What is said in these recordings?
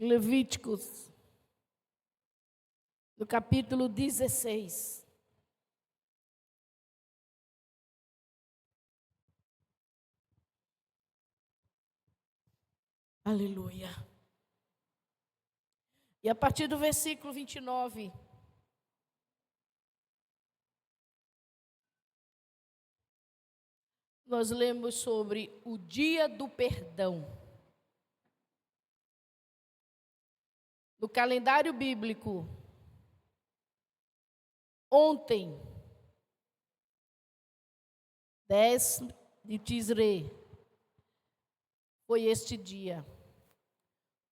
Levíticos, no capítulo 16. Aleluia. E a partir do versículo 29, nós lemos sobre o dia do perdão. No calendário bíblico, ontem, 10 de Tisre, foi este dia,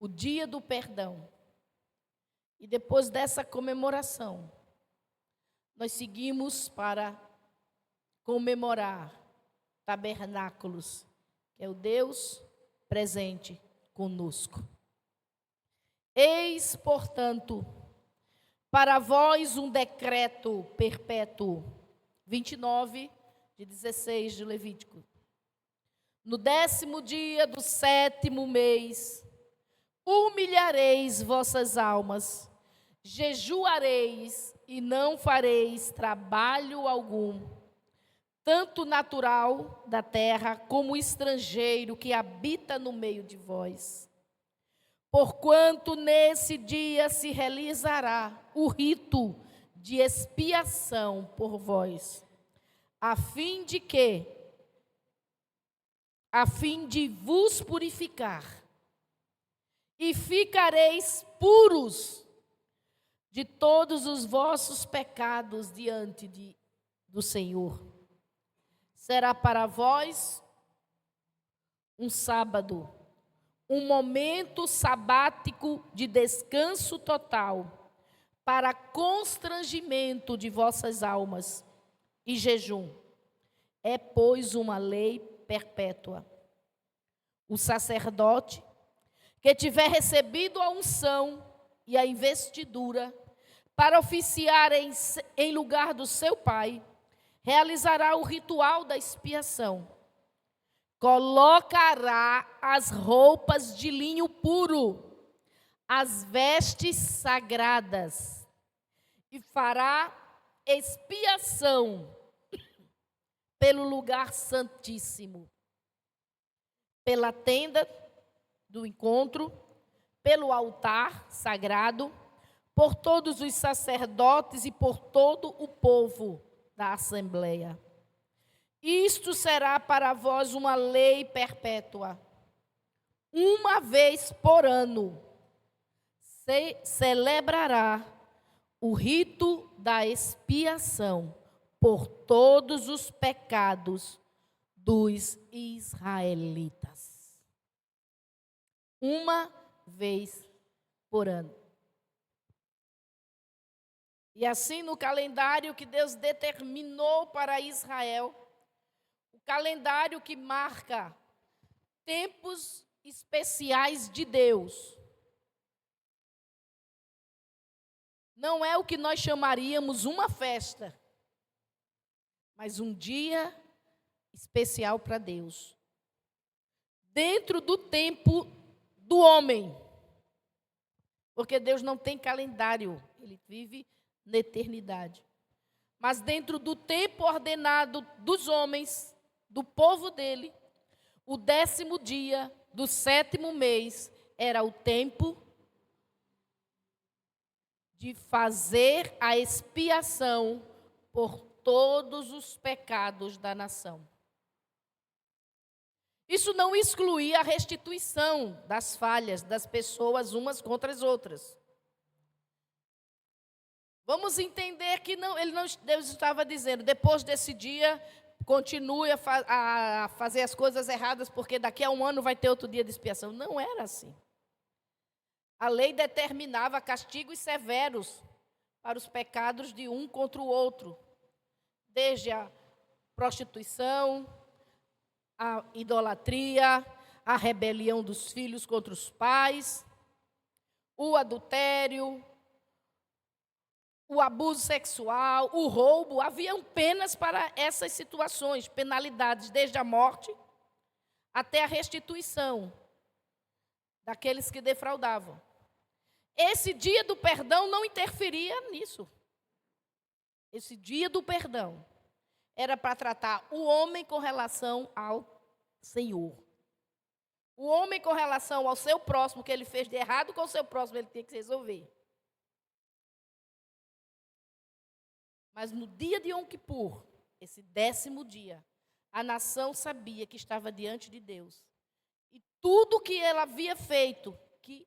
o dia do perdão. E depois dessa comemoração, nós seguimos para comemorar tabernáculos, que é o Deus presente conosco. Eis, portanto, para vós um decreto perpétuo. 29, de 16 de Levítico. No 10º dia do 7º mês, humilhareis vossas almas, jejuareis e não fareis trabalho algum, tanto natural da terra como estrangeiro que habita no meio de vós. Porquanto nesse dia se realizará o rito de expiação por vós, a fim de vos purificar, e ficareis puros de todos os vossos pecados diante do Senhor. Será para vós um sábado, um momento sabático de descanso total, para constrangimento de vossas almas e jejum. É, pois, uma lei perpétua. O sacerdote que tiver recebido a unção e a investidura para oficiar em lugar do seu pai, realizará o ritual da expiação. Colocará as roupas de linho puro, as vestes sagradas, e fará expiação pelo lugar santíssimo, pela tenda do encontro, pelo altar sagrado, por todos os sacerdotes e por todo o povo da assembleia. Isto será para vós uma lei perpétua. Uma vez por ano se celebrará o rito da expiação por todos os pecados dos israelitas. Uma vez por ano. E assim, no calendário que Deus determinou para Israel, o calendário que marca tempos especiais de Deus, não é o que nós chamaríamos uma festa, mas um dia especial para Deus, dentro do tempo do homem, porque Deus não tem calendário, Ele vive na eternidade. Mas dentro do tempo ordenado dos homens, do povo dele, o 10º dia do 7º mês era o tempo de fazer a expiação por todos os pecados da nação. Isso não excluía a restituição das falhas das pessoas umas contra as outras. Vamos entender que Deus estava dizendo, depois desse dia, continue a fazer as coisas erradas, porque daqui a um ano vai ter outro dia de expiação. Não era assim. A lei determinava castigos severos para os pecados de um contra o outro, desde a prostituição, a idolatria, a rebelião dos filhos contra os pais, o adultério, o abuso sexual, o roubo. Haviam penas para essas situações, penalidades, desde a morte até a restituição daqueles que defraudavam. Esse dia do perdão não interferia nisso. Esse dia do perdão era para tratar o homem com relação ao Senhor. O homem com relação ao seu próximo, que ele fez de errado com o seu próximo, ele tinha que resolver. Mas no dia de Yom Kippur, esse 10º dia, a nação sabia que estava diante de Deus. E tudo que ela havia feito, que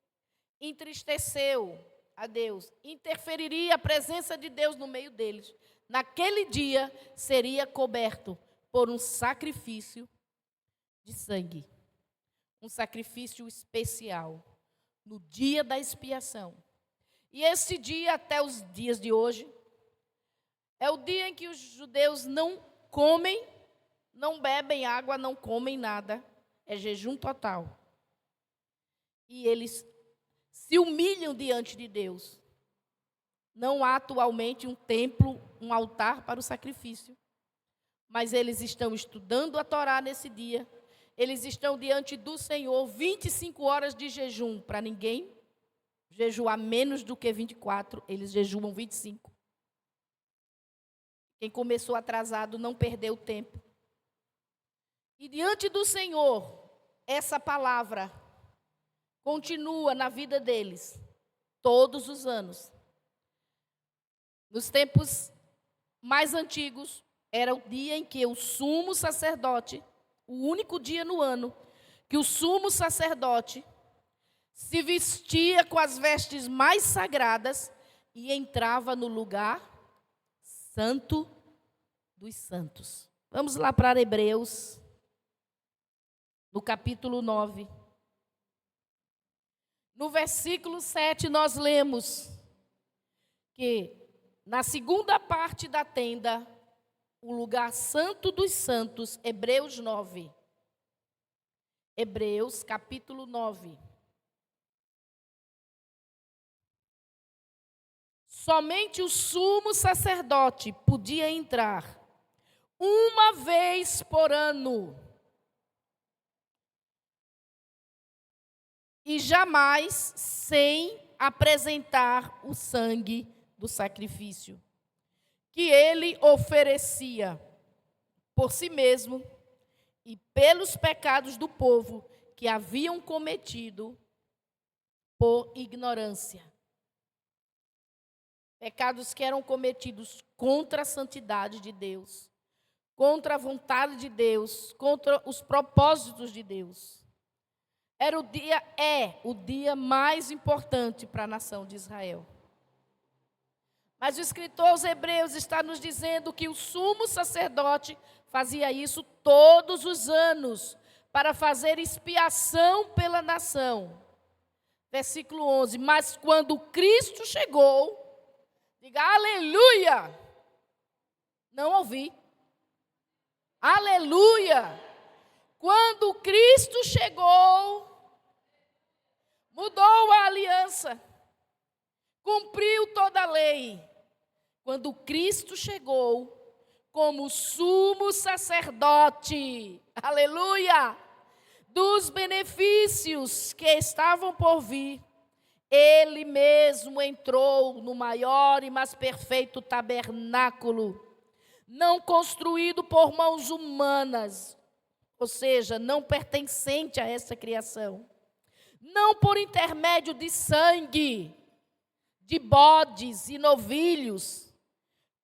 entristeceu a Deus, interferiria a presença de Deus no meio deles, naquele dia seria coberto por um sacrifício de sangue. Um sacrifício especial, no dia da expiação. E esse dia, até os dias de hoje, é o dia em que os judeus não comem, não bebem água, não comem nada. É jejum total. E eles se humilham diante de Deus. Não há atualmente um templo, um altar para o sacrifício. Mas eles estão estudando a Torá nesse dia. Eles estão diante do Senhor, 25 horas de jejum, para ninguém jejuar menos do que 24, eles jejuam 25. Quem começou atrasado não perdeu tempo. E diante do Senhor, essa palavra continua na vida deles, todos os anos. Nos tempos mais antigos, era o dia em que o sumo sacerdote, o único dia no ano, que o sumo sacerdote se vestia com as vestes mais sagradas e entrava no lugar santo dos santos. Vamos lá para Hebreus, no capítulo 9. No versículo 7 nós lemos que na segunda parte da tenda, o lugar santo dos santos, Hebreus 9. Hebreus, capítulo 9. Somente o sumo sacerdote podia entrar uma vez por ano. E jamais sem apresentar o sangue do sacrifício que ele oferecia por si mesmo e pelos pecados do povo que haviam cometido por ignorância. Pecados que eram cometidos contra a santidade de Deus, contra a vontade de Deus, contra os propósitos de Deus. É o dia mais importante para a nação de Israel. Mas o escritor aos Hebreus está nos dizendo que o sumo sacerdote fazia isso todos os anos, para fazer expiação pela nação. Versículo 11, mas quando Cristo chegou, diga aleluia, não ouvi, aleluia, quando Cristo chegou, mudou a aliança, cumpriu toda a lei. Quando Cristo chegou como sumo sacerdote, aleluia, dos benefícios que estavam por vir, ele mesmo entrou no maior e mais perfeito tabernáculo, não construído por mãos humanas, ou seja, não pertencente a essa criação, não por intermédio de sangue, de bodes e novilhos,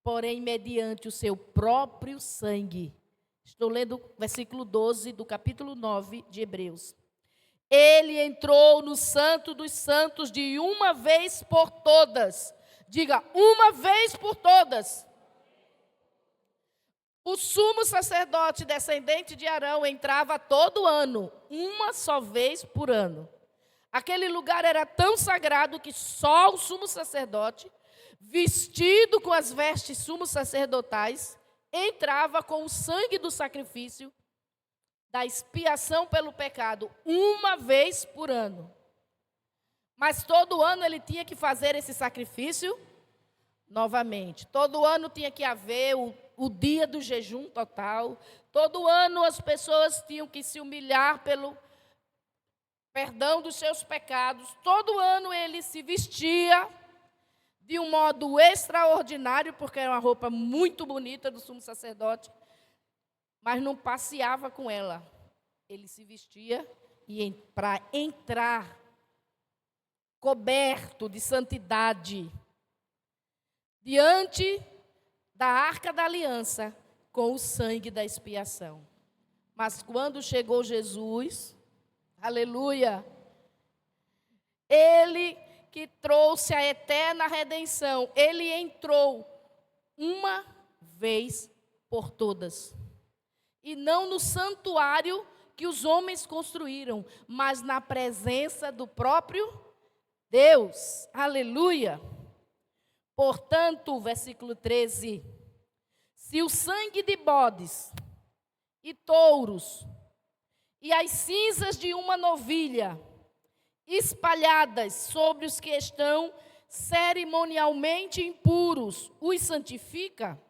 porém mediante o seu próprio sangue. Estou lendo o versículo 12 do capítulo 9 de Hebreus. Ele entrou no Santo dos Santos de uma vez por todas. Diga, uma vez por todas. O sumo sacerdote descendente de Arão entrava todo ano, uma só vez por ano. Aquele lugar era tão sagrado que só o sumo sacerdote, vestido com as vestes sumos sacerdotais, entrava com o sangue do sacrifício, da expiação pelo pecado, uma vez por ano. Mas todo ano ele tinha que fazer esse sacrifício novamente. Todo ano tinha que haver o dia do jejum total. Todo ano as pessoas tinham que se humilhar perdão dos seus pecados. Todo ano ele se vestia de um modo extraordinário, porque era uma roupa muito bonita do sumo sacerdote, mas não passeava com ela. Ele se vestia para entrar coberto de santidade diante da arca da aliança com o sangue da expiação. Mas quando chegou Jesus, aleluia, ele que trouxe a eterna redenção, ele entrou uma vez por todas. E não no santuário que os homens construíram, mas na presença do próprio Deus. Aleluia. Portanto, versículo 13, se o sangue de bodes e touros e as cinzas de uma novilha espalhadas sobre os que estão cerimonialmente impuros os santifica,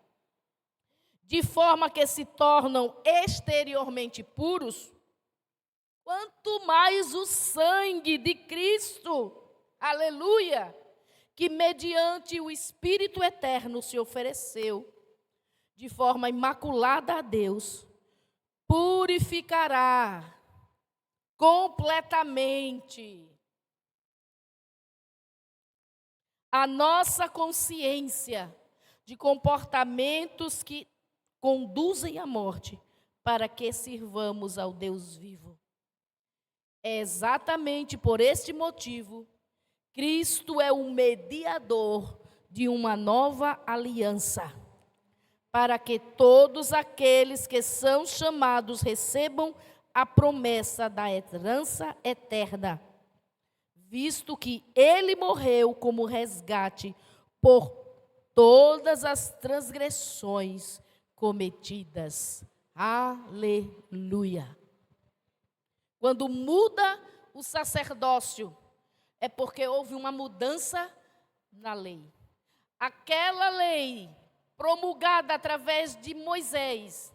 de forma que se tornam exteriormente puros, quanto mais o sangue de Cristo, aleluia, que mediante o Espírito eterno se ofereceu de forma imaculada a Deus, purificará completamente a nossa consciência de comportamentos que conduzem à morte, para que sirvamos ao Deus vivo. É exatamente por este motivo, Cristo é o mediador de uma nova aliança, para que todos aqueles que são chamados recebam a promessa da herança eterna, visto que ele morreu como resgate por todas as transgressões cometidas. Aleluia. Quando muda o sacerdócio, é porque houve uma mudança na lei. Aquela lei promulgada através de Moisés,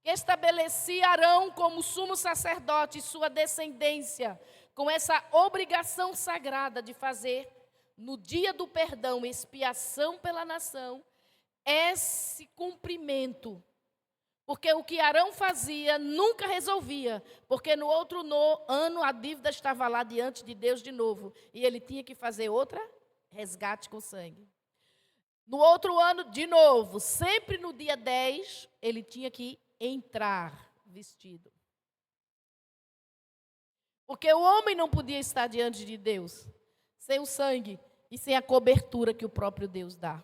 que estabelecia Arão como sumo sacerdote e sua descendência, com essa obrigação sagrada de fazer, no dia do perdão, expiação pela nação, esse cumprimento. Porque o que Arão fazia nunca resolvia, porque no outro ano a dívida estava lá diante de Deus de novo, e ele tinha que fazer outra resgate com sangue. No outro ano, de novo, sempre no dia 10, ele tinha que entrar vestido. Porque o homem não podia estar diante de Deus sem o sangue e sem a cobertura que o próprio Deus dá.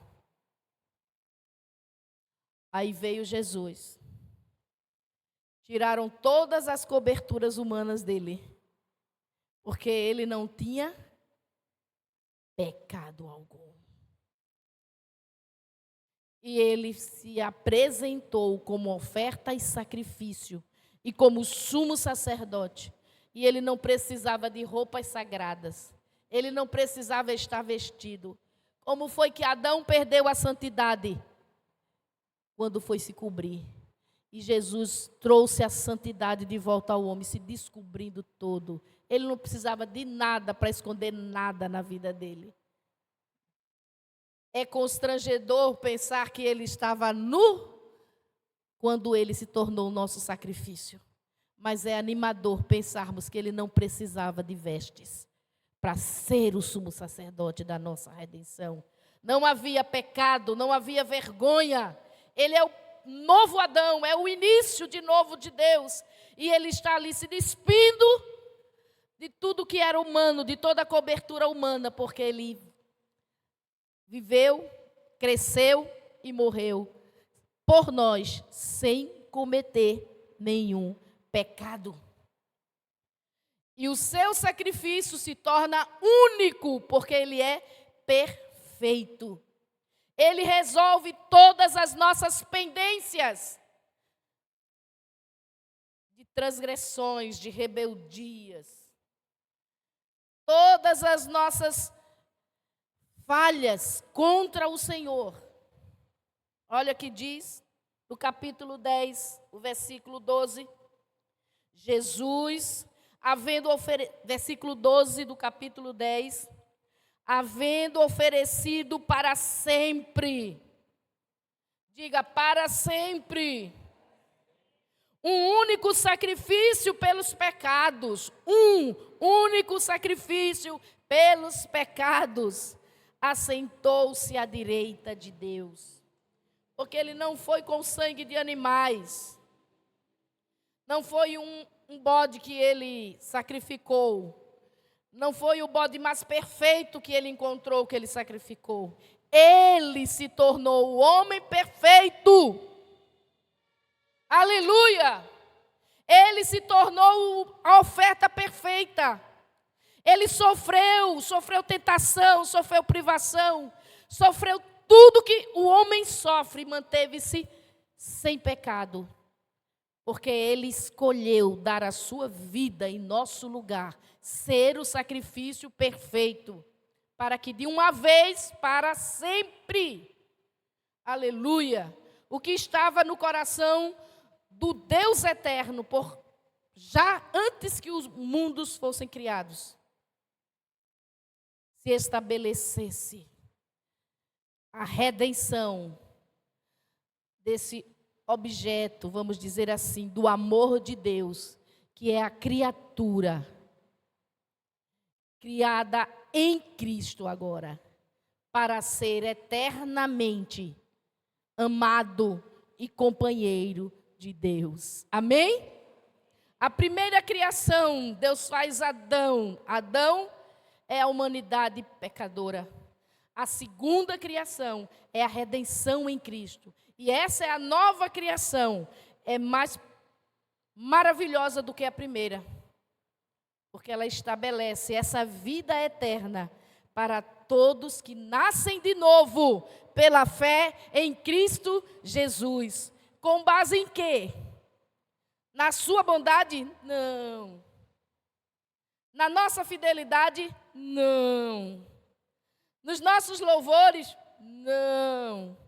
Aí veio Jesus. Tiraram todas as coberturas humanas dele, porque ele não tinha pecado algum. E ele se apresentou como oferta e sacrifício, e como sumo sacerdote. E ele não precisava de roupas sagradas. Ele não precisava estar vestido. Como foi que Adão perdeu a santidade? Quando foi se cobrir. E Jesus trouxe a santidade de volta ao homem, se descobrindo todo. Ele não precisava de nada para esconder nada na vida dele. É constrangedor pensar que ele estava nu quando ele se tornou o nosso sacrifício. Mas é animador pensarmos que ele não precisava de vestes para ser o sumo sacerdote da nossa redenção. Não havia pecado, não havia vergonha. Ele é o novo Adão, é o início de novo de Deus. E ele está ali se despindo de tudo que era humano, de toda a cobertura humana, porque ele viveu, cresceu e morreu por nós, sem cometer nenhum pecado. E o seu sacrifício se torna único, porque ele é perfeito. Ele resolve todas as nossas pendências de transgressões, de rebeldias, todas as nossas falhas contra o Senhor. Olha que diz no capítulo 10, o versículo 12. Jesus, versículo 12 do capítulo 10, havendo oferecido para sempre, diga para sempre, um único sacrifício pelos pecados, um único sacrifício pelos pecados, assentou-se à direita de Deus. Porque ele não foi com sangue de animais, não foi um bode que ele sacrificou, não foi o bode mais perfeito que ele encontrou, que ele sacrificou. Ele se tornou o homem perfeito. Aleluia! Ele se tornou a oferta perfeita. Ele sofreu tentação, sofreu privação, sofreu tudo que o homem sofre e manteve-se sem pecado. Porque ele escolheu dar a sua vida em nosso lugar, ser o sacrifício perfeito, para que de uma vez para sempre, aleluia, o que estava no coração do Deus eterno, já antes que os mundos fossem criados, se estabelecesse a redenção desse objeto, vamos dizer assim, do amor de Deus, que é a criatura criada em Cristo agora, para ser eternamente amado e companheiro de Deus. Amém? A primeira criação, Deus faz Adão. Adão é a humanidade pecadora. A segunda criação é a redenção em Cristo. E essa é a nova criação. É mais maravilhosa do que a primeira. Porque ela estabelece essa vida eterna para todos que nascem de novo pela fé em Cristo Jesus. Com base em quê? Na sua bondade? Não. Na nossa fidelidade? Não. Nos nossos louvores? Não.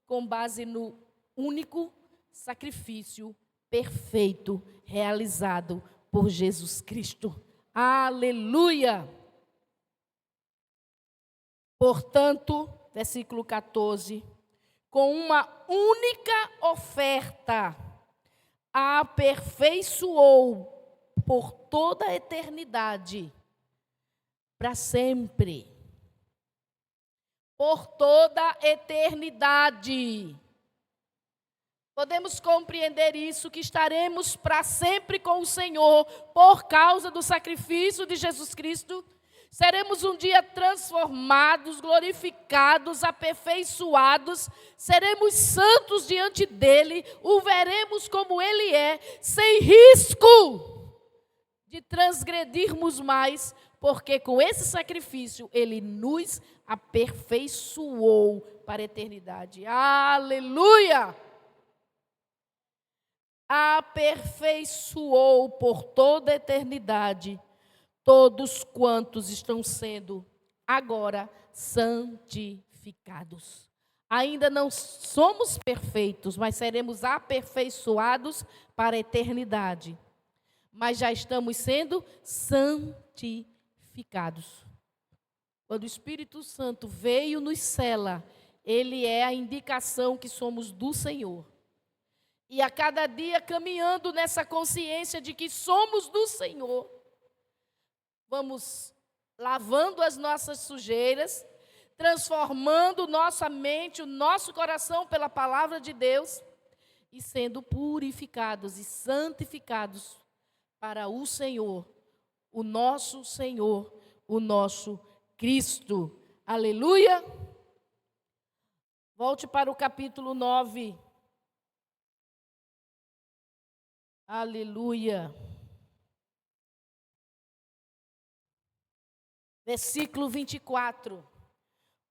Com base no único sacrifício perfeito realizado por Jesus Cristo. Aleluia! Portanto, versículo 14, com uma única oferta, aperfeiçoou por toda a eternidade, para sempre. Por toda a eternidade. Podemos compreender isso, que estaremos para sempre com o Senhor, por causa do sacrifício de Jesus Cristo. Seremos um dia transformados, glorificados, aperfeiçoados, seremos santos diante dEle, o veremos como Ele é, sem risco de transgredirmos mais, porque com esse sacrifício Ele nos aperfeiçoou para a eternidade. Aleluia! Aperfeiçoou por toda a eternidade todos quantos estão sendo agora santificados. Ainda não somos perfeitos, mas seremos aperfeiçoados para a eternidade. Mas já estamos sendo santificados. Quando o Espírito Santo veio nos sela, ele é a indicação que somos do Senhor. E a cada dia caminhando nessa consciência de que somos do Senhor, vamos lavando as nossas sujeiras, transformando nossa mente, o nosso coração pela palavra de Deus e sendo purificados e santificados para o Senhor, o nosso Cristo. Aleluia! Volte para o capítulo 9. Aleluia! Versículo 24.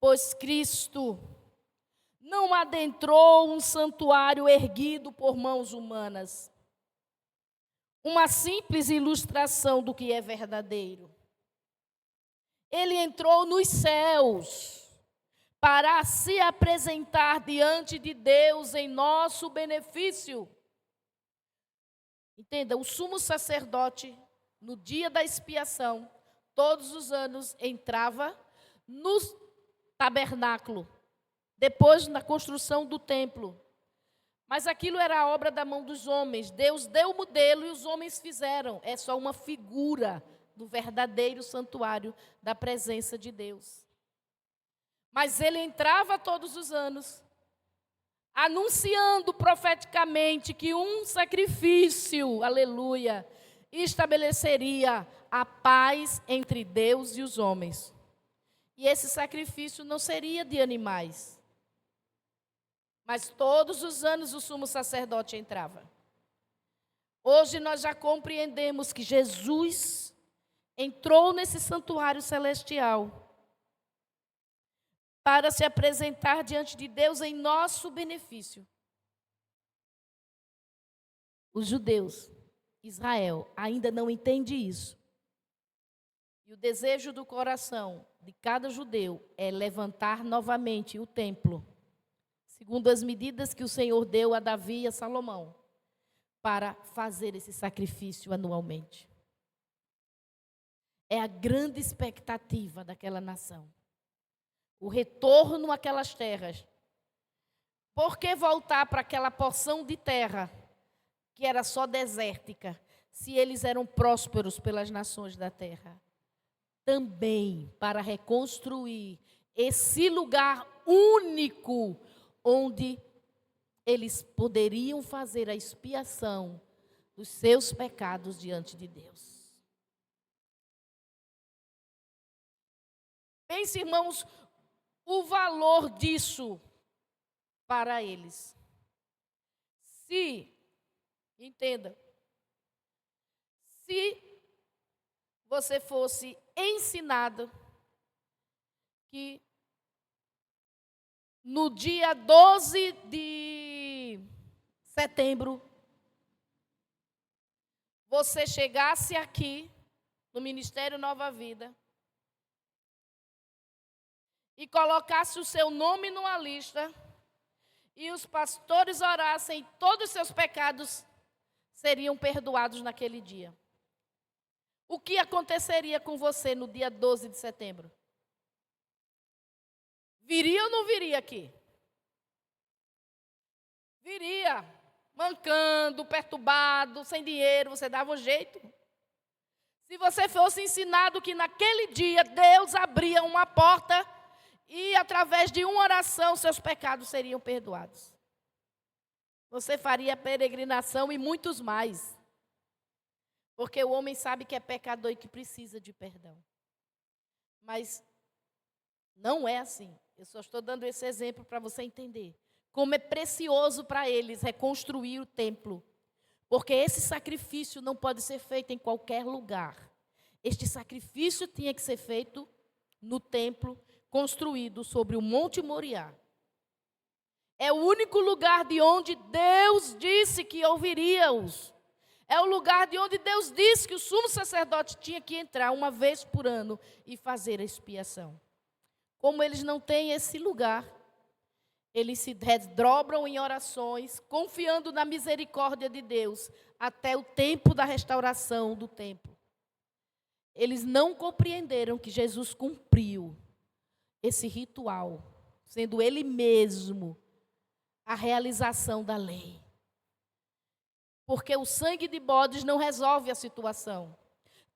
Pois Cristo não adentrou um santuário erguido por mãos humanas. Uma simples ilustração do que é verdadeiro. Ele entrou nos céus para se apresentar diante de Deus em nosso benefício. Entenda, o sumo sacerdote no dia da expiação, todos os anos entrava no tabernáculo, depois na construção do templo. Mas aquilo era a obra da mão dos homens. Deus deu o modelo e os homens fizeram. É só uma figura do verdadeiro santuário da presença de Deus. Mas ele entrava todos os anos, anunciando profeticamente que um sacrifício, aleluia, estabeleceria a paz entre Deus e os homens. E esse sacrifício não seria de animais. Mas todos os anos o sumo sacerdote entrava. Hoje nós já compreendemos que Jesus entrou nesse santuário celestial para se apresentar diante de Deus em nosso benefício. Os judeus, Israel, ainda não entende isso. E o desejo do coração de cada judeu é levantar novamente o templo, segundo as medidas que o Senhor deu a Davi e a Salomão, para fazer esse sacrifício anualmente. É a grande expectativa daquela nação. O retorno àquelas terras. Por que voltar para aquela porção de terra que era só desértica, se eles eram prósperos pelas nações da terra? Também para reconstruir esse lugar único onde eles poderiam fazer a expiação dos seus pecados diante de Deus. Pense, irmãos, o valor disso para eles. Entenda, se você fosse ensinado que no dia 12 de setembro, você chegasse aqui no Ministério Nova Vida e colocasse o seu nome numa lista e os pastores orassem, todos os seus pecados seriam perdoados naquele dia. O que aconteceria com você no dia 12 de setembro? Viria ou não viria aqui? Viria, mancando, perturbado, sem dinheiro, você dava um jeito. Se você fosse ensinado que naquele dia Deus abria uma porta e através de uma oração seus pecados seriam perdoados, você faria peregrinação e muitos mais. Porque o homem sabe que é pecador e que precisa de perdão. Mas não é assim. Eu só estou dando esse exemplo para você entender como é precioso para eles reconstruir o templo. Porque esse sacrifício não pode ser feito em qualquer lugar. Este sacrifício tinha que ser feito no templo construído sobre o Monte Moriá. É o único lugar de onde Deus disse que ouviria-os. É o lugar de onde Deus disse que o sumo sacerdote tinha que entrar uma vez por ano e fazer a expiação. Como eles não têm esse lugar, eles se desdobram em orações, confiando na misericórdia de Deus, até o tempo da restauração do templo. Eles não compreenderam que Jesus cumpriu esse ritual, sendo Ele mesmo a realização da lei. Porque o sangue de bodes não resolve a situação.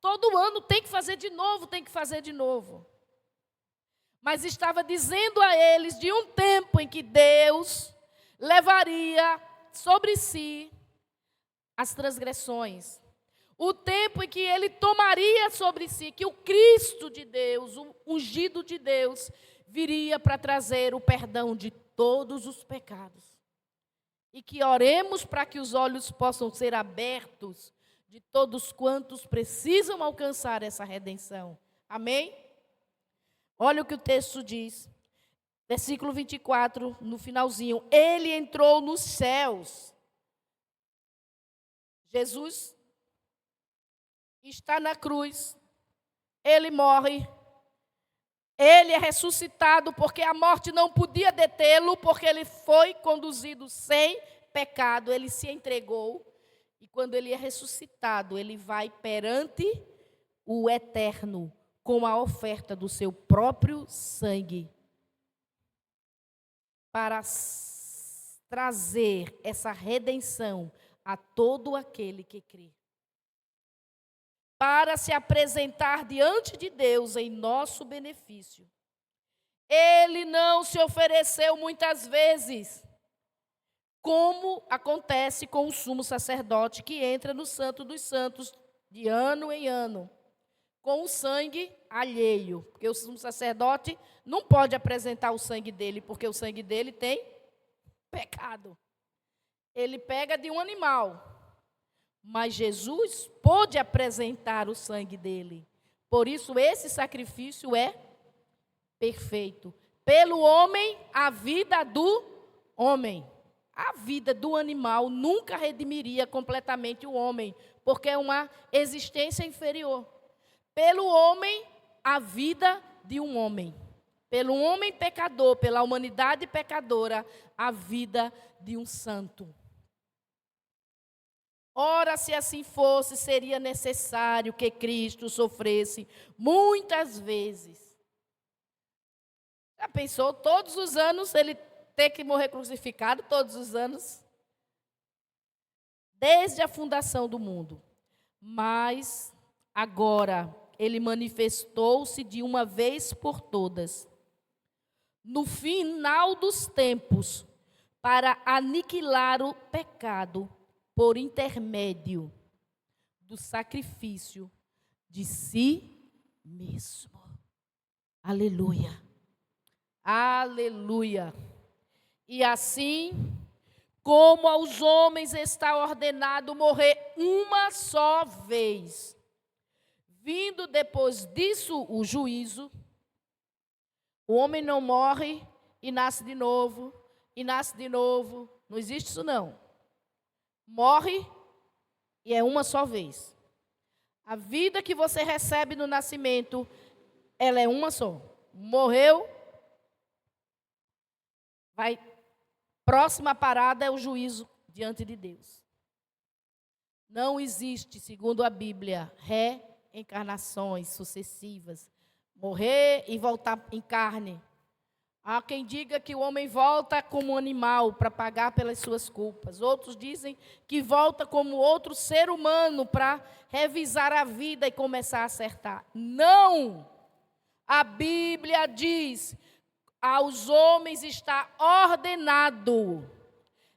Todo ano tem que fazer de novo, tem que fazer de novo. Mas estava dizendo a eles de um tempo em que Deus levaria sobre si as transgressões. O tempo em que Ele tomaria sobre si, que o Cristo de Deus, o ungido de Deus, viria para trazer o perdão de todos os pecados. E que oremos para que os olhos possam ser abertos de todos quantos precisam alcançar essa redenção. Amém? Olha o que o texto diz. Versículo 24, no finalzinho. Ele entrou nos céus. Jesus está na cruz. Ele morre. Ele é ressuscitado porque a morte não podia detê-lo, porque ele foi conduzido sem pecado, ele se entregou. E quando ele é ressuscitado, ele vai perante o Eterno com a oferta do seu próprio sangue para trazer essa redenção a todo aquele que crê. Para se apresentar diante de Deus em nosso benefício. Ele não se ofereceu muitas vezes, como acontece com o sumo sacerdote que entra no Santo dos Santos de ano em ano, com o sangue alheio. Porque o sumo sacerdote não pode apresentar o sangue dele, porque o sangue dele tem pecado. Ele pega de um animal. Mas Jesus pôde apresentar o sangue dele. Por isso, esse sacrifício é perfeito. Pelo homem, a vida do homem. A vida do animal nunca redimiria completamente o homem, porque é uma existência inferior. Pelo homem, a vida de um homem. Pelo homem pecador, pela humanidade pecadora, a vida de um santo. Ora, se assim fosse, seria necessário que Cristo sofresse muitas vezes. Já pensou, todos os anos, ele ter que morrer crucificado, todos os anos? Desde a fundação do mundo. Mas, agora, ele manifestou-se de uma vez por todas, no final dos tempos, para aniquilar o pecado, por intermédio do sacrifício de si mesmo. Aleluia. Aleluia. E assim, como aos homens está ordenado morrer uma só vez, vindo depois disso o juízo, o homem não morre e nasce de novo, e nasce de novo. Não existe isso não. Morre e é uma só vez. A vida que você recebe no nascimento, ela é uma só. Morreu, vai. Próxima parada é o juízo diante de Deus. Não existe, segundo a Bíblia, reencarnações sucessivas. Morrer e voltar em carne. Há quem diga que o homem volta como um animal para pagar pelas suas culpas. Outros dizem que volta como outro ser humano para revisar a vida e começar a acertar. Não! A Bíblia diz, aos homens está ordenado.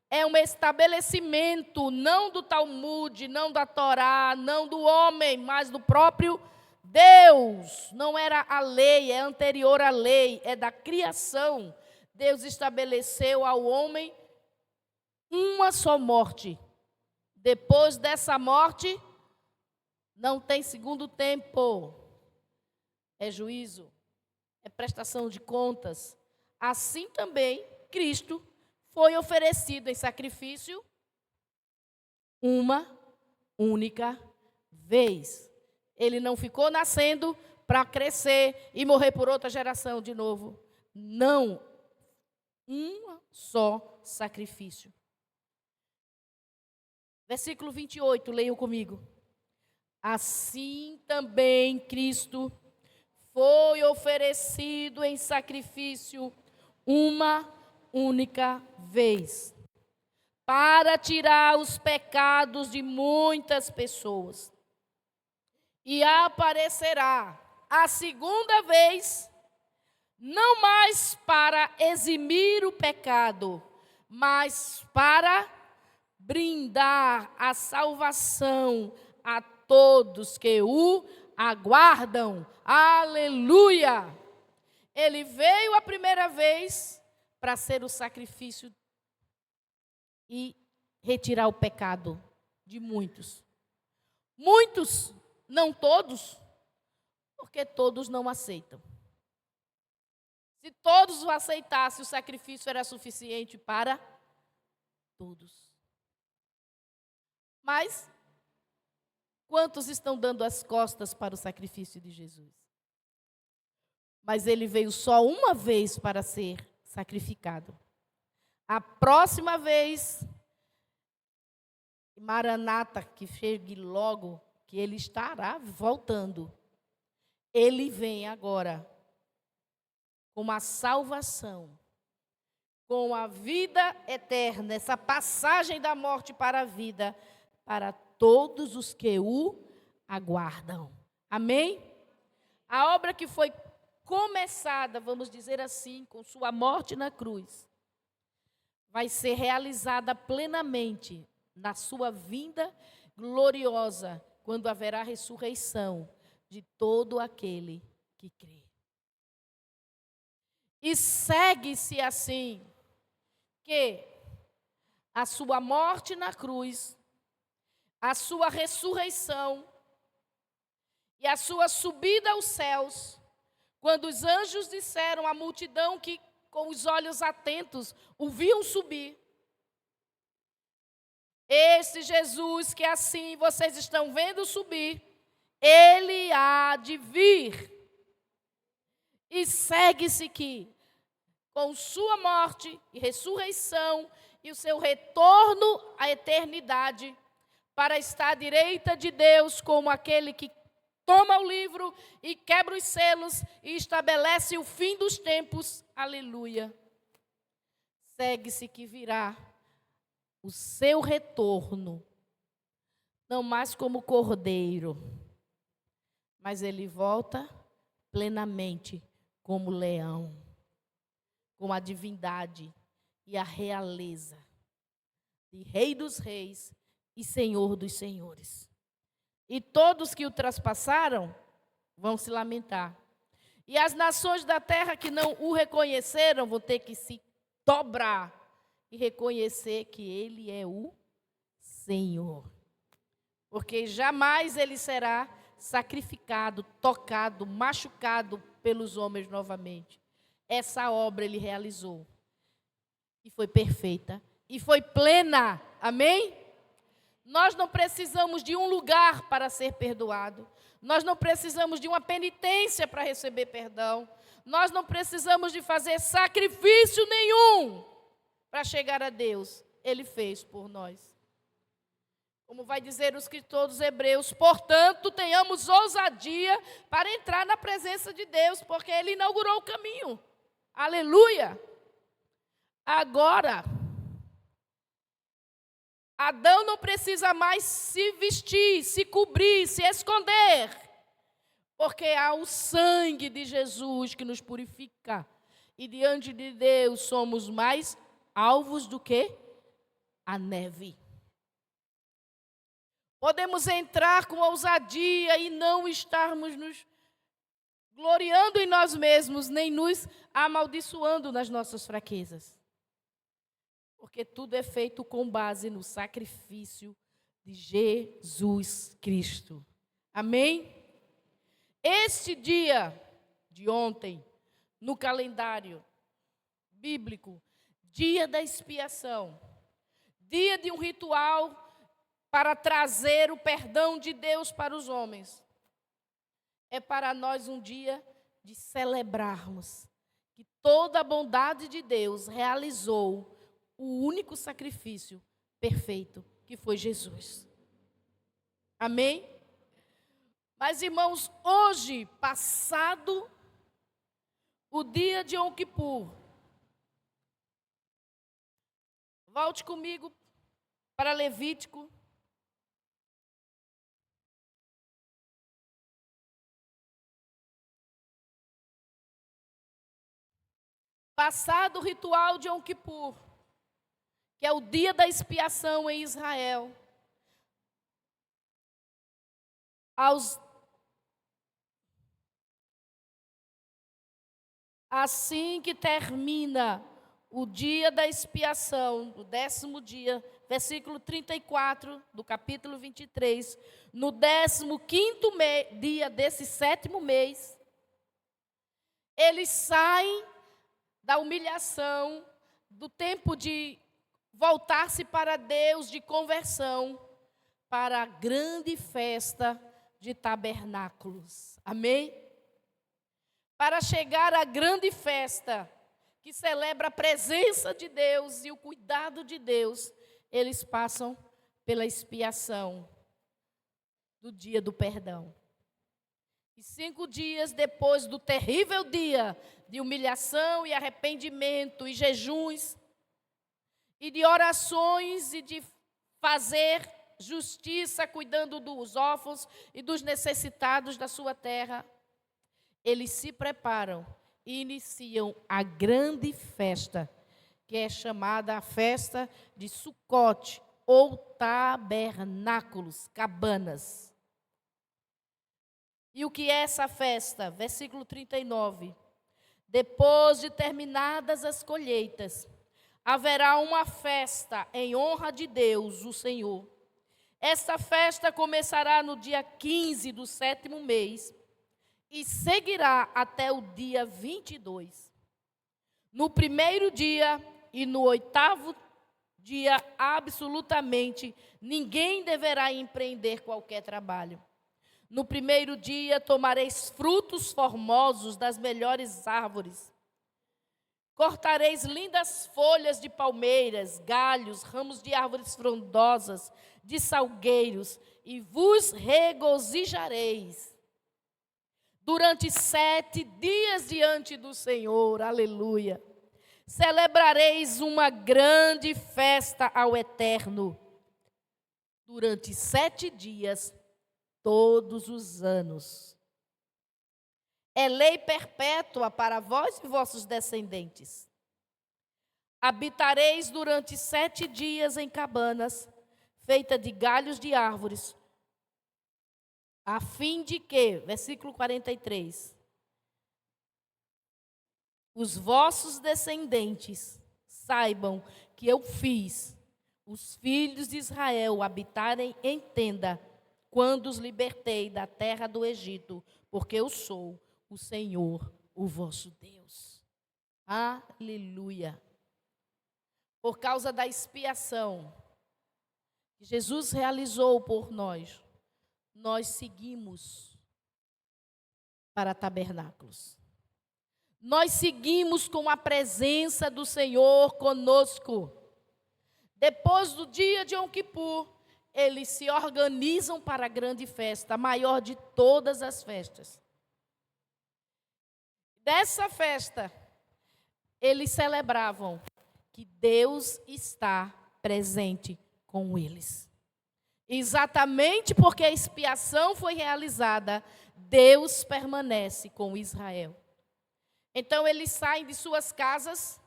É um estabelecimento, não do Talmud, não da Torá, não do homem, mas do próprio Deus. Não era a lei, é anterior à lei, é da criação. Deus estabeleceu ao homem uma só morte. Depois dessa morte, não tem segundo tempo. É juízo, é prestação de contas. Assim também, Cristo foi oferecido em sacrifício uma única vez. Ele não ficou nascendo para crescer e morrer por outra geração de novo. Não. Um só sacrifício. Versículo 28, leiam comigo. Assim também Cristo foi oferecido em sacrifício uma única vez, para tirar os pecados de muitas pessoas. E aparecerá a segunda vez, não mais para eximir o pecado, mas para brindar a salvação a todos que o aguardam. Aleluia! Ele veio a primeira vez para ser o sacrifício e retirar o pecado de muitos. Muitos, não todos, porque todos não aceitam. Se todos o aceitassem, o sacrifício era suficiente para todos. Mas, quantos estão dando as costas para o sacrifício de Jesus? Mas ele veio só uma vez para ser sacrificado. A próxima vez, Maranata, que chegue logo, que ele estará voltando. Ele vem agora com a salvação, com a vida eterna, essa passagem da morte para a vida, para todos os que o aguardam. Amém? A obra que foi começada, vamos dizer assim, com sua morte na cruz, vai ser realizada plenamente na sua vinda gloriosa, quando haverá ressurreição de todo aquele que crê. E segue-se assim, que a sua morte na cruz, a sua ressurreição e a sua subida aos céus, quando os anjos disseram à multidão que com os olhos atentos o viam subir, esse Jesus que assim vocês estão vendo subir, ele há de vir. E segue-se que, com sua morte e ressurreição e o seu retorno à eternidade, para estar à direita de Deus como aquele que toma o livro e quebra os selos e estabelece o fim dos tempos. Aleluia. Segue-se que virá o seu retorno, não mais como cordeiro, mas ele volta plenamente como leão, com a divindade e a realeza de Rei dos Reis e Senhor dos Senhores. E todos que o traspassaram vão se lamentar. E as nações da terra que não o reconheceram vão ter que se dobrar e reconhecer que ele é o Senhor. Porque jamais ele será sacrificado, tocado, machucado pelos homens novamente. Essa obra ele realizou. E foi perfeita. E foi plena. Amém? Nós não precisamos de um lugar para ser perdoado. Nós não precisamos de uma penitência para receber perdão. Nós não precisamos de fazer sacrifício nenhum para chegar a Deus. Ele fez por nós. Como vai dizer o escritor dos Hebreus, portanto, tenhamos ousadia para entrar na presença de Deus, porque Ele inaugurou o caminho. Aleluia! Agora, Adão não precisa mais se vestir, se cobrir, se esconder, porque há o sangue de Jesus que nos purifica. E diante de Deus somos mais alvos do que a neve. Podemos entrar com ousadia e não estarmos nos gloriando em nós mesmos, nem nos amaldiçoando nas nossas fraquezas. Porque tudo é feito com base no sacrifício de Jesus Cristo. Amém? Este dia de ontem, no calendário bíblico, dia da expiação, dia de um ritual para trazer o perdão de Deus para os homens. É para nós um dia de celebrarmos que toda a bondade de Deus realizou o único sacrifício perfeito, que foi Jesus. Amém? Mas, irmãos, hoje, passado o dia de Yom Kippur, volte comigo para Levítico. Passado o ritual de Yom Kippur, que é o dia da expiação em Israel, assim que termina o dia da expiação, o 10º dia, versículo 34 do capítulo 23, no 15º dia desse 7º mês, eles saem da humilhação, do tempo de voltar-se para Deus, de conversão, para a grande festa de tabernáculos. Amém? Para chegar à grande festa, que celebra a presença de Deus e o cuidado de Deus, eles passam pela expiação do dia do perdão. E 5 dias depois do terrível dia de humilhação e arrependimento e jejuns, e de orações e de fazer justiça, cuidando dos órfãos e dos necessitados da sua terra, eles se preparam e iniciam a grande festa, que é chamada a festa de Sucote, ou tabernáculos, cabanas. E o que é essa festa? Versículo 39. Depois de terminadas as colheitas, haverá uma festa em honra de Deus, o Senhor. Esta festa começará no dia 15 do 7º mês e seguirá até o dia 22. No primeiro dia e no 8º dia, absolutamente ninguém deverá empreender qualquer trabalho. No primeiro dia tomareis frutos formosos das melhores árvores. Cortareis lindas folhas de palmeiras, galhos, ramos de árvores frondosas, de salgueiros, e vos regozijareis durante 7 dias diante do Senhor. Aleluia. Celebrareis uma grande festa ao Eterno durante 7 dias, todos os anos. É lei perpétua para vós e vossos descendentes. Habitareis durante 7 dias em cabanas, feitas de galhos de árvores, a fim de que, versículo 43, os vossos descendentes saibam que eu fiz os filhos de Israel habitarem em tenda, quando os libertei da terra do Egito, porque eu sou o Senhor, o vosso Deus. Aleluia. Por causa da expiação que Jesus realizou por nós, nós seguimos para tabernáculos. Nós seguimos com a presença do Senhor conosco. Depois do dia de Yom Kippur, eles se organizam para a grande festa, a maior de todas as festas. Dessa festa, eles celebravam que Deus está presente com eles. Exatamente porque a expiação foi realizada, Deus permanece com Israel. Então eles saem de suas casas,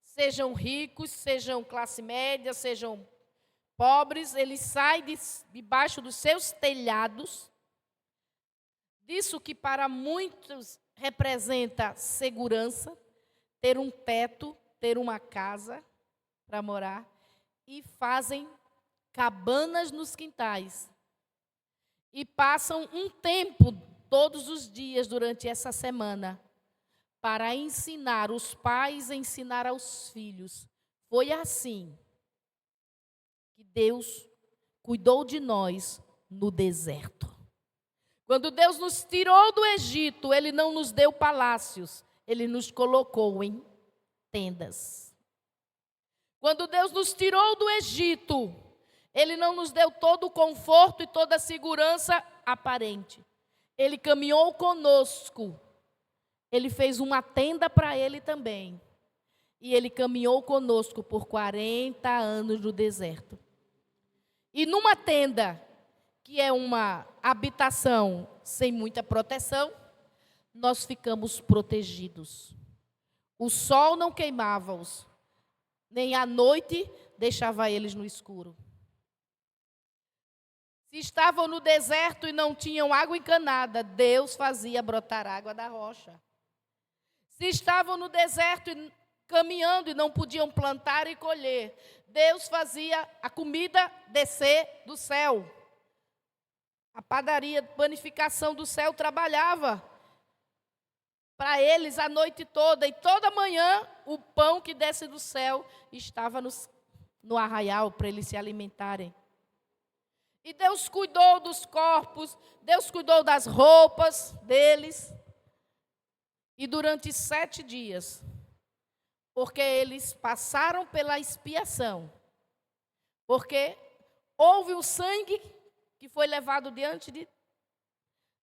sejam ricos, sejam classe média, sejam pobres, eles saem debaixo dos seus telhados. Disso que para muitos representa segurança, ter um teto, ter uma casa para morar, e fazem cabanas nos quintais. E passam um tempo, todos os dias, durante essa semana, para ensinar, os pais ensinar aos filhos. Foi assim que Deus cuidou de nós no deserto. Quando Deus nos tirou do Egito, Ele não nos deu palácios, Ele nos colocou em tendas. Quando Deus nos tirou do Egito, Ele não nos deu todo o conforto e toda a segurança aparente. Ele caminhou conosco. Ele fez uma tenda para Ele também. E Ele caminhou conosco por 40 anos no deserto. E numa tenda, que é uma habitação sem muita proteção, nós ficamos protegidos. O sol não queimava-os, nem à noite deixava eles no escuro. Se estavam no deserto e não tinham água encanada, Deus fazia brotar água da rocha. Se estavam no deserto e caminhando e não podiam plantar e colher, Deus fazia a comida descer do céu. A padaria de panificação do céu trabalhava para eles a noite toda, e toda manhã o pão que desce do céu estava no arraial para eles se alimentarem. E Deus cuidou dos corpos, Deus cuidou das roupas deles. E durante 7 dias, porque eles passaram pela expiação, porque houve o sangue que foi levado diante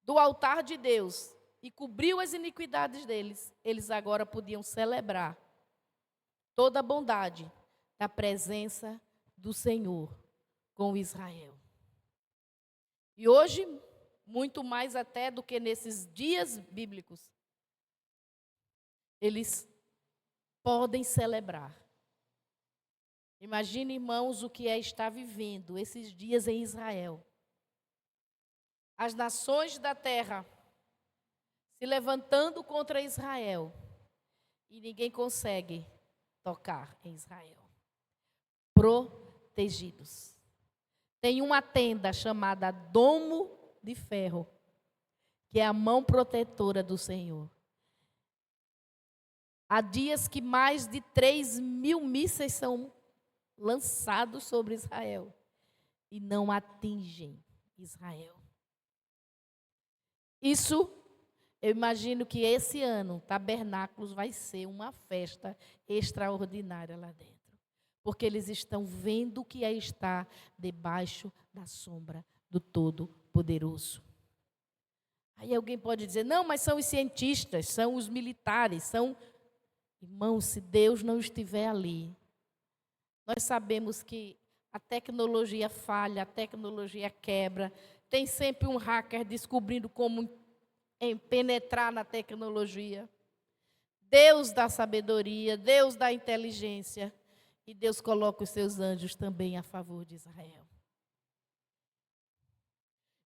do altar de Deus e cobriu as iniquidades deles, eles agora podiam celebrar toda a bondade da presença do Senhor com Israel. E hoje, muito mais até do que nesses dias bíblicos, eles podem celebrar. Imagine, irmãos, o que é estar vivendo esses dias em Israel. As nações da terra se levantando contra Israel e ninguém consegue tocar em Israel. Protegidos. Tem uma tenda chamada Domo de Ferro, que é a mão protetora do Senhor. Há dias que mais de 3.000 mísseis são lançados sobre Israel e não atingem Israel. Isso, eu imagino que esse ano, Tabernáculos vai ser uma festa extraordinária lá dentro. Porque eles estão vendo o que é estar debaixo da sombra do Todo-Poderoso. Aí alguém pode dizer, não, mas são os cientistas, são os militares, são... Irmãos, se Deus não estiver ali, nós sabemos que a tecnologia falha, a tecnologia quebra, tem sempre um hacker descobrindo como penetrar na tecnologia. Deus dá sabedoria, Deus dá inteligência, e Deus coloca os seus anjos também a favor de Israel.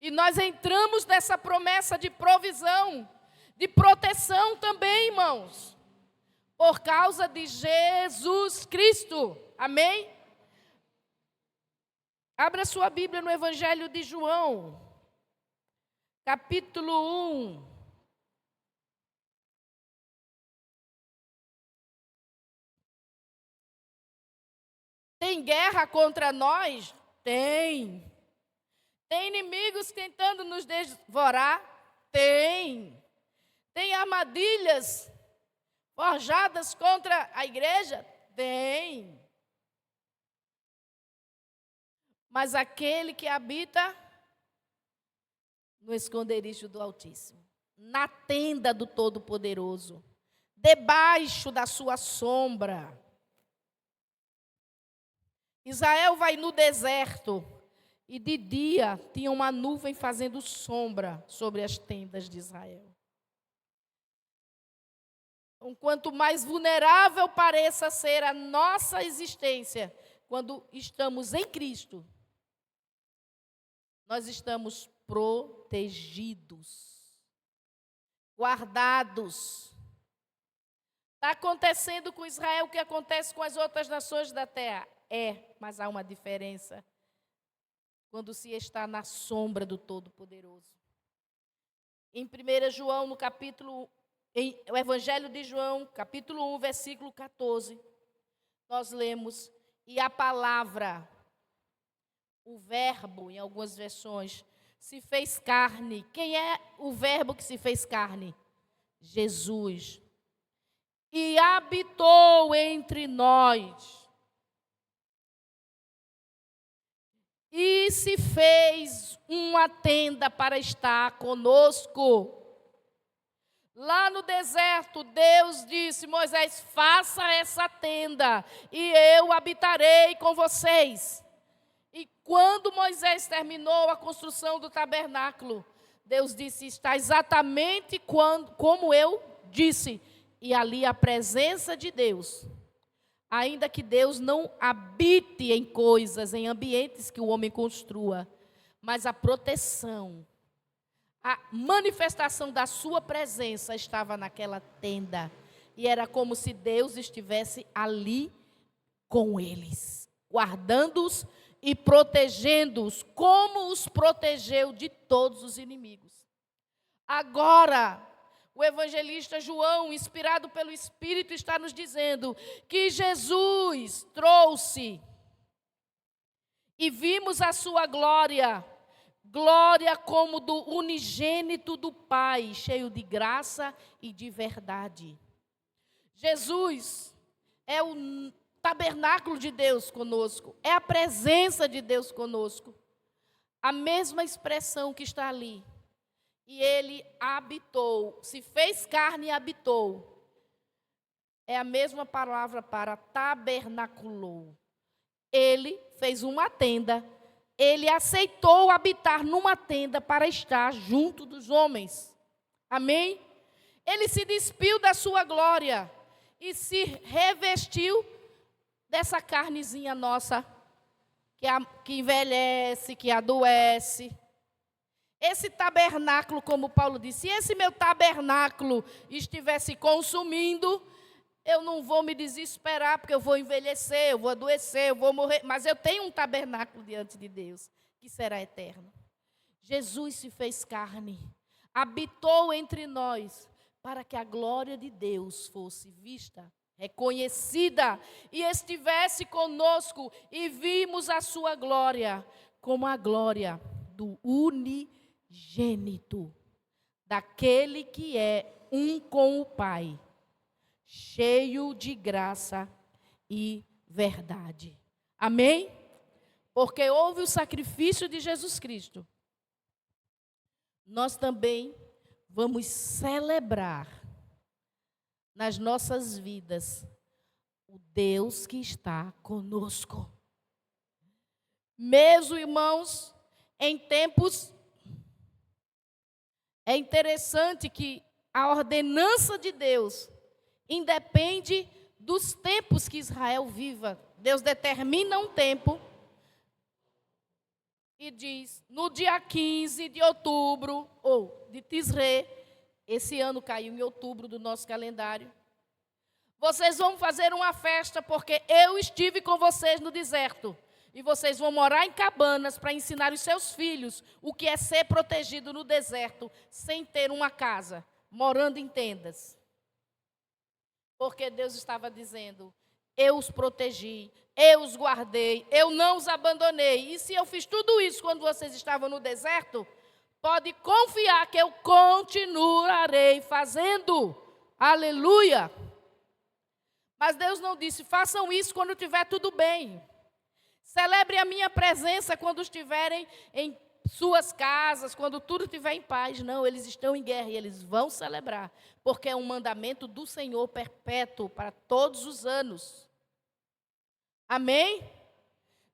E nós entramos nessa promessa de provisão, de proteção também, irmãos, por causa de Jesus Cristo. Amém? Abra sua Bíblia no Evangelho de João, capítulo 1. Tem guerra contra nós? Tem. Tem inimigos tentando nos devorar? Tem. Tem armadilhas forjadas contra a igreja? Tem. Mas aquele que habita no esconderijo do Altíssimo, na tenda do Todo-Poderoso, debaixo da sua sombra. Israel vai no deserto e de dia tinha uma nuvem fazendo sombra sobre as tendas de Israel. Então, quanto mais vulnerável pareça ser a nossa existência, quando estamos em Cristo, nós estamos protegidos, guardados. Está acontecendo com Israel o que acontece com as outras nações da terra? Mas há uma diferença quando se está na sombra do Todo-Poderoso. Em 1 João, no o Evangelho de João, capítulo 1, versículo 14, nós lemos, e a palavra, o verbo, em algumas versões, se fez carne. Quem é o verbo que se fez carne? Jesus. E habitou entre nós. E se fez uma tenda para estar conosco. Lá no deserto, Deus disse, Moisés, faça essa tenda e eu habitarei com vocês. E quando Moisés terminou a construção do tabernáculo, Deus disse, está exatamente como eu disse. E ali a presença de Deus, ainda que Deus não habite em coisas, em ambientes que o homem construa, mas a proteção, a manifestação da sua presença estava naquela tenda. E era como se Deus estivesse ali com eles, guardando-os e protegendo-os, como os protegeu de todos os inimigos. Agora, o evangelista João, inspirado pelo Espírito, está nos dizendo que Jesus trouxe e vimos a sua glória, glória como do unigênito do Pai, cheio de graça e de verdade. Jesus é tabernáculo de Deus conosco, é a presença de Deus conosco. A mesma expressão que está ali. E ele habitou, se fez carne e habitou. É a mesma palavra para tabernaculou. Ele fez uma tenda, ele aceitou habitar numa tenda para estar junto dos homens. Amém? Ele se despiu da sua glória e se revestiu dessa carnezinha nossa, que envelhece, que adoece. Esse tabernáculo, como Paulo disse, se esse meu tabernáculo estivesse consumindo, eu não vou me desesperar, porque eu vou envelhecer, eu vou adoecer, eu vou morrer. Mas eu tenho um tabernáculo diante de Deus, que será eterno. Jesus se fez carne, habitou entre nós, para que a glória de Deus fosse vista, reconhecida, e estivesse conosco, e vimos a sua glória, como a glória do unigênito, daquele que é um com o Pai, cheio de graça e verdade. Amém? Porque houve o sacrifício de Jesus Cristo. Nós também vamos celebrar nas nossas vidas o Deus que está conosco. Mesmo, irmãos, em tempos, é interessante que a ordenança de Deus independe dos tempos que Israel viva. Deus determina um tempo e diz, no dia 15 de outubro, ou de Tisré, esse ano caiu em outubro do nosso calendário, vocês vão fazer uma festa porque eu estive com vocês no deserto. E vocês vão morar em cabanas para ensinar os seus filhos o que é ser protegido no deserto, sem ter uma casa, morando em tendas. Porque Deus estava dizendo, eu os protegi, eu os guardei, eu não os abandonei. E se eu fiz tudo isso quando vocês estavam no deserto, pode confiar que eu continuarei fazendo. Aleluia! Mas Deus não disse, façam isso quando estiver tudo bem. Celebre a minha presença quando estiverem em suas casas, quando tudo estiver em paz. Não, eles estão em guerra e eles vão celebrar, porque é um mandamento do Senhor perpétuo para todos os anos. Amém?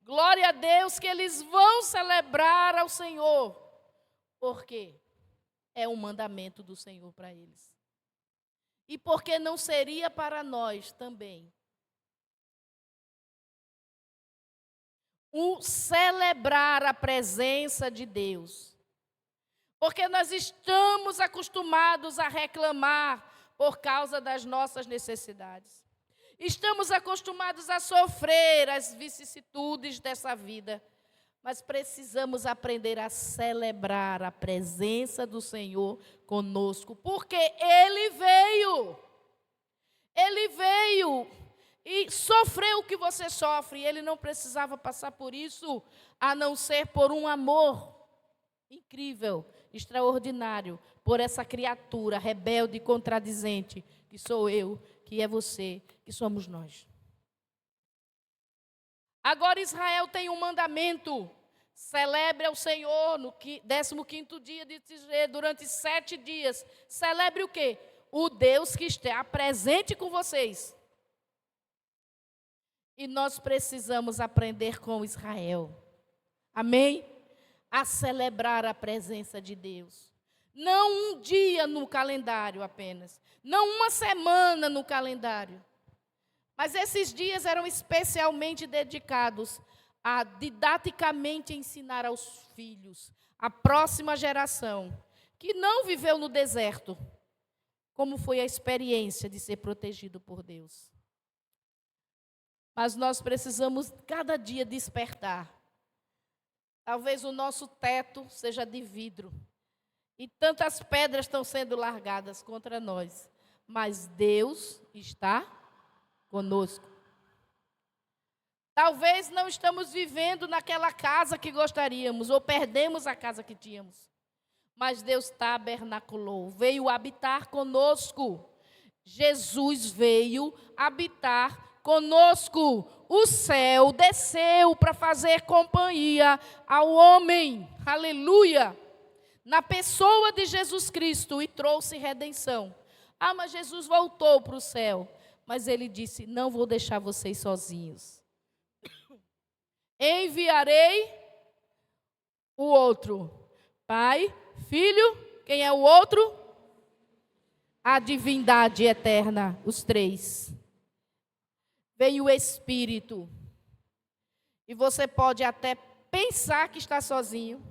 Glória a Deus que eles vão celebrar ao Senhor, porque é um mandamento do Senhor para eles. E porque não seria para nós também o celebrar a presença de Deus. Porque nós estamos acostumados a reclamar por causa das nossas necessidades. Estamos acostumados a sofrer as vicissitudes dessa vida. Mas precisamos aprender a celebrar a presença do Senhor conosco. Porque Ele veio. Ele veio e sofreu o que você sofre. E Ele não precisava passar por isso, a não ser por um amor incrível, extraordinário, por essa criatura rebelde e contradizente, que sou eu, que é você, que somos nós. Agora Israel tem um mandamento, celebre ao Senhor no 15º dia de Tisré, durante 7 dias. Celebre o quê? O Deus que está presente com vocês. E nós precisamos aprender com Israel. Amém? A celebrar a presença de Deus. Não um dia no calendário apenas. Não uma semana no calendário. Mas esses dias eram especialmente dedicados a didaticamente ensinar aos filhos, a próxima geração, que não viveu no deserto, como foi a experiência de ser protegido por Deus. Mas nós precisamos cada dia despertar. Talvez o nosso teto seja de vidro. E tantas pedras estão sendo largadas contra nós. Mas Deus está conosco. Talvez não estamos vivendo naquela casa que gostaríamos, ou perdemos a casa que tínhamos. Mas Deus tabernaculou, veio habitar conosco. Jesus veio habitar conosco. O céu desceu para fazer companhia ao homem. Aleluia! Na pessoa de Jesus Cristo e trouxe redenção. Ah, mas Jesus voltou para o céu. Mas ele disse: não vou deixar vocês sozinhos. Enviarei o outro. Pai, Filho, quem é o outro? A divindade eterna, os três. Vem o Espírito. E você pode até pensar que está sozinho.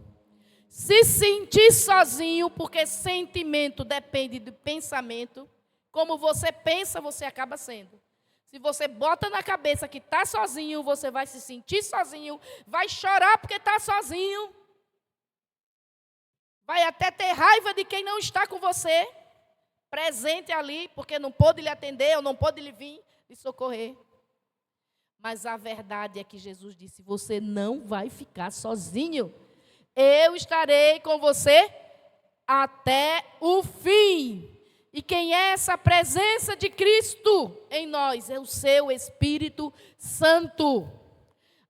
Se sentir sozinho, porque sentimento depende do pensamento. Como você pensa, você acaba sendo. Se você bota na cabeça que está sozinho, você vai se sentir sozinho, vai chorar porque está sozinho. Vai até ter raiva de quem não está com você, presente ali, porque não pôde lhe atender ou não pôde lhe vir lhe socorrer. Mas a verdade é que Jesus disse: você não vai ficar sozinho. Eu estarei com você até o fim. E quem é essa presença de Cristo em nós? É o seu Espírito Santo.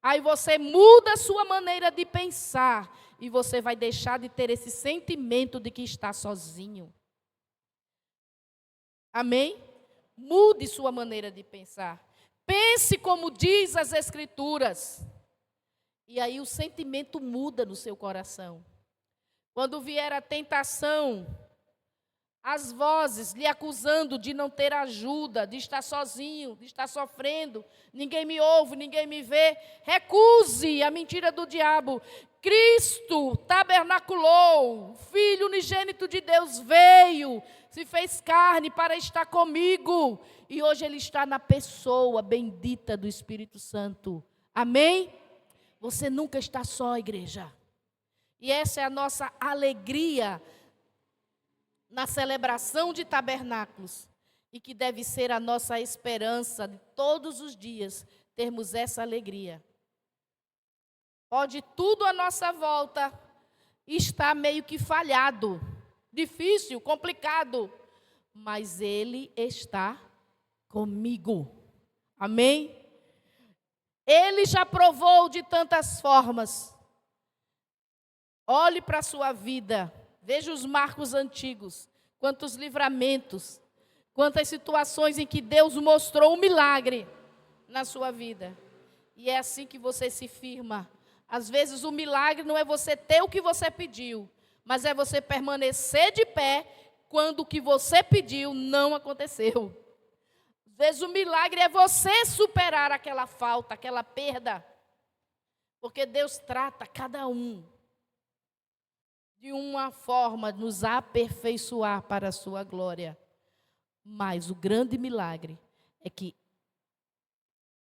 Aí você muda a sua maneira de pensar e você vai deixar de ter esse sentimento de que está sozinho. Amém? Mude sua maneira de pensar. Pense como diz as Escrituras. E aí o sentimento muda no seu coração. Quando vier a tentação, as vozes lhe acusando de não ter ajuda, de estar sozinho, de estar sofrendo, ninguém me ouve, ninguém me vê, recuse a mentira do diabo. Cristo tabernaculou, o Filho unigênito de Deus veio, se fez carne para estar comigo, e hoje Ele está na pessoa bendita do Espírito Santo. Amém? Você nunca está só, igreja. E essa é a nossa alegria na celebração de tabernáculos, e que deve ser a nossa esperança de todos os dias, termos essa alegria. Pode tudo à nossa volta estar meio que falhado, difícil, complicado, mas Ele está comigo. Amém? Ele já provou de tantas formas. Olhe para a sua vida. Veja os marcos antigos, quantos livramentos, quantas situações em que Deus mostrou um milagre na sua vida. E é assim que você se firma. Às vezes o milagre não é você ter o que você pediu, mas é você permanecer de pé quando o que você pediu não aconteceu. Às vezes o milagre é você superar aquela falta, aquela perda. Porque Deus trata cada um de uma forma de nos aperfeiçoar para a sua glória. Mas o grande milagre é que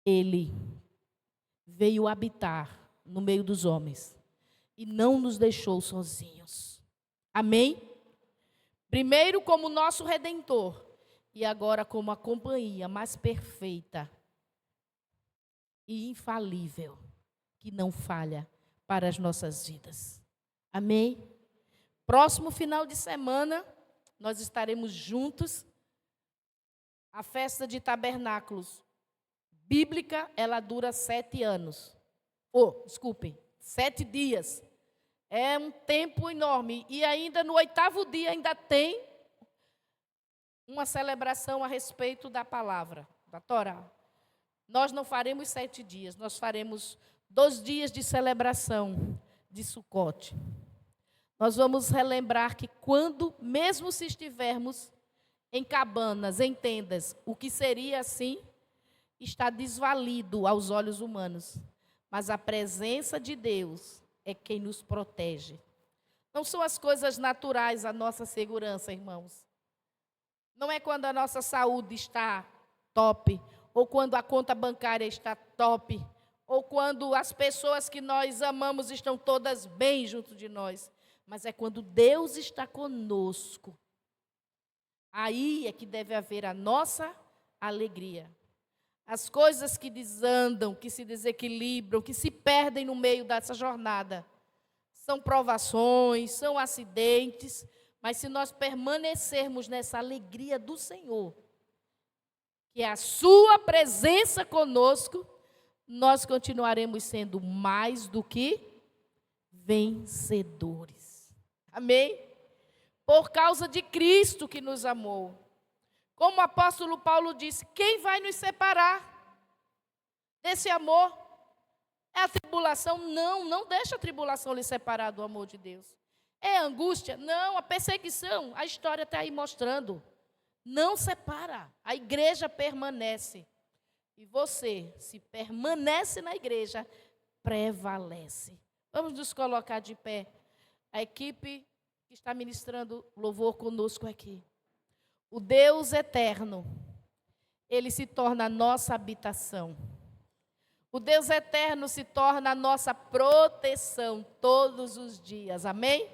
Ele veio habitar no meio dos homens e não nos deixou sozinhos. Amém? Primeiro como nosso Redentor e agora como a companhia mais perfeita e infalível, que não falha para as nossas vidas. Amém? Próximo final de semana, nós estaremos juntos. A festa de tabernáculos bíblica, ela dura 7 anos. 7 dias. É um tempo enorme. E ainda no 8º dia ainda tem uma celebração a respeito da palavra, da Torá. Nós não faremos 7 dias, nós faremos 2 dias de celebração de Sucote. Nós vamos relembrar que quando, mesmo se estivermos em cabanas, em tendas, o que seria assim, está desvalido aos olhos humanos. Mas a presença de Deus é quem nos protege. Não são as coisas naturais a nossa segurança, irmãos. Não é quando a nossa saúde está top, ou quando a conta bancária está top, ou quando as pessoas que nós amamos estão todas bem junto de nós. Mas é quando Deus está conosco. Aí é que deve haver a nossa alegria. As coisas que desandam, que se desequilibram, que se perdem no meio dessa jornada, são provações, são acidentes, mas se nós permanecermos nessa alegria do Senhor, que é a sua presença conosco, nós continuaremos sendo mais do que vencedores. Amém? Por causa de Cristo que nos amou. Como o apóstolo Paulo disse, quem vai nos separar desse amor? É a tribulação? Não, não deixa a tribulação lhe separar do amor de Deus. É a angústia? Não, a perseguição, a história está aí mostrando. Não separa, a igreja permanece. E você, se permanece na igreja, prevalece. Vamos nos colocar de pé. A equipe que está ministrando louvor conosco aqui. O Deus eterno, Ele se torna a nossa habitação. O Deus eterno se torna a nossa proteção todos os dias. Amém?